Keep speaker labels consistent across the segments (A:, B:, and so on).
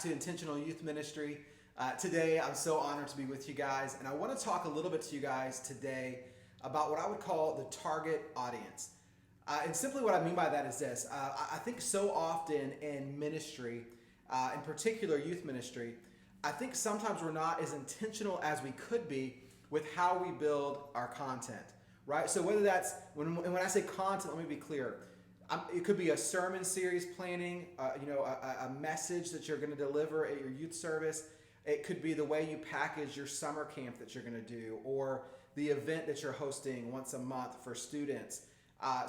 A: to Intentional Youth Ministry. Today, I'm so honored to be with you guys, and I want to talk a little bit to you guys today about what I would call the target audience. And simply what I mean by that is this. I think so often in ministry, in particular youth ministry, I think sometimes we're not as intentional as we could be with how we build our content, right? So whether that's, when I say content, let me be clear. It could be a sermon series planning, a message that you're going to deliver at your youth service. It could be the way you package your summer camp that you're going to do, or the event that you're hosting once a month for students.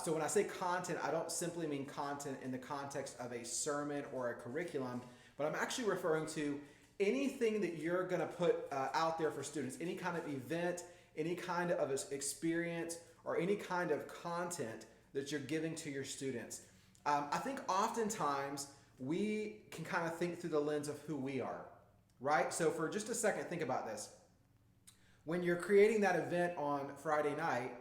A: So when I say content, I don't simply mean content in the context of a sermon or a curriculum, but I'm actually referring to anything that you're going to put out there for students, any kind of event, any kind of experience, or any kind of content that you're giving to your students. I think oftentimes we can kind of think through the lens of who we are, right? So for just a second, think about this. When you're creating that event on Friday night,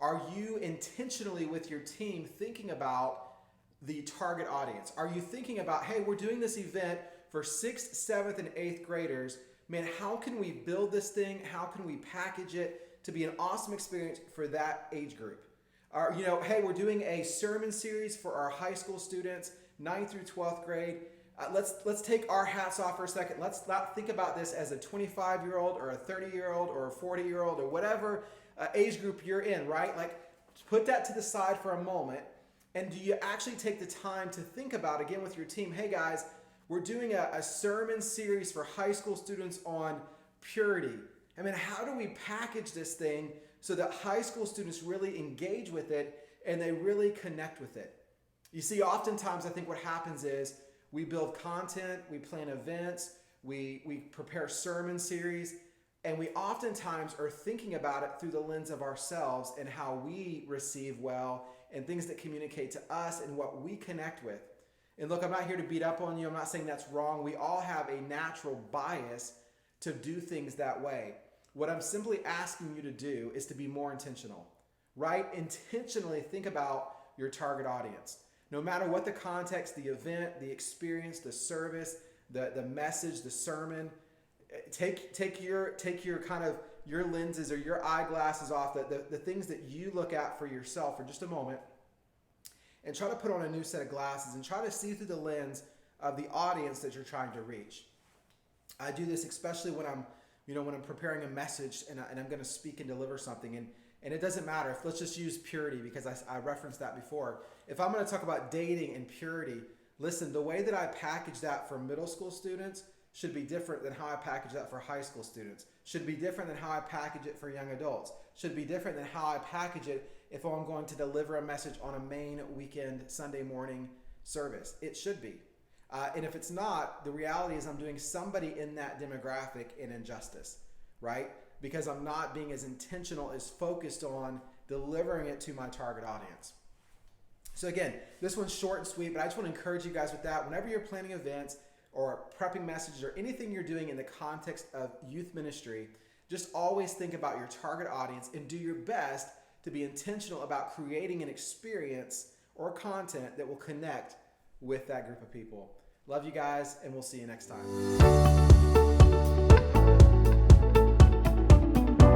A: are you intentionally with your team thinking about the target audience? Are you thinking about, hey, we're doing this event for 6th, 7th, and 8th graders. Man, how can we build this thing? How can we package it to be an awesome experience for that age group? Or, hey, we're doing a sermon series for our high school students, 9th through 12th grade. Let's take our hats off for a second. Let's not think about this as a 25-year-old or a 30-year-old or a 40-year-old or whatever age group you're in, right? Like, put that to the side for a moment. And do you actually take the time to think about, again, with your team, hey, guys, we're doing a sermon series for high school students on purity. I mean, how do we package this thing so that high school students really engage with it and they really connect with it? You see, oftentimes I think what happens is we build content, we plan events, we prepare sermon series, and we oftentimes are thinking about it through the lens of ourselves and how we receive well and things that communicate to us and what we connect with. And look, I'm not here to beat up on you. I'm not saying that's wrong. We all have a natural bias to do things that way. What I'm simply asking you to do is to be more intentional, right? Intentionally think about your target audience. No matter what the context, the event, the experience, the service, the message, the sermon, take your kind of your lenses or your eyeglasses off, the things that you look at for yourself for just a moment, and try to put on a new set of glasses and try to see through the lens of the audience that you're trying to reach. I do this especially when I'm preparing a message and I'm going to speak and deliver something. And it doesn't matter. Let's just use purity because I referenced that before. If I'm going to talk about dating and purity, listen, the way that I package that for middle school students should be different than how I package that for high school students. Should be different than how I package it for young adults. Should be different than how I package it if I'm going to deliver a message on a main weekend Sunday morning service. It should be. And if it's not, the reality is I'm doing somebody in that demographic an injustice, right? Because I'm not being as intentional as focused on delivering it to my target audience. So again, this one's short and sweet, but I just want to encourage you guys with that. Whenever you're planning events or prepping messages or anything you're doing in the context of youth ministry, just always think about your target audience and do your best to be intentional about creating an experience or content that will connect with that group of people. Love you guys, and we'll see you next time.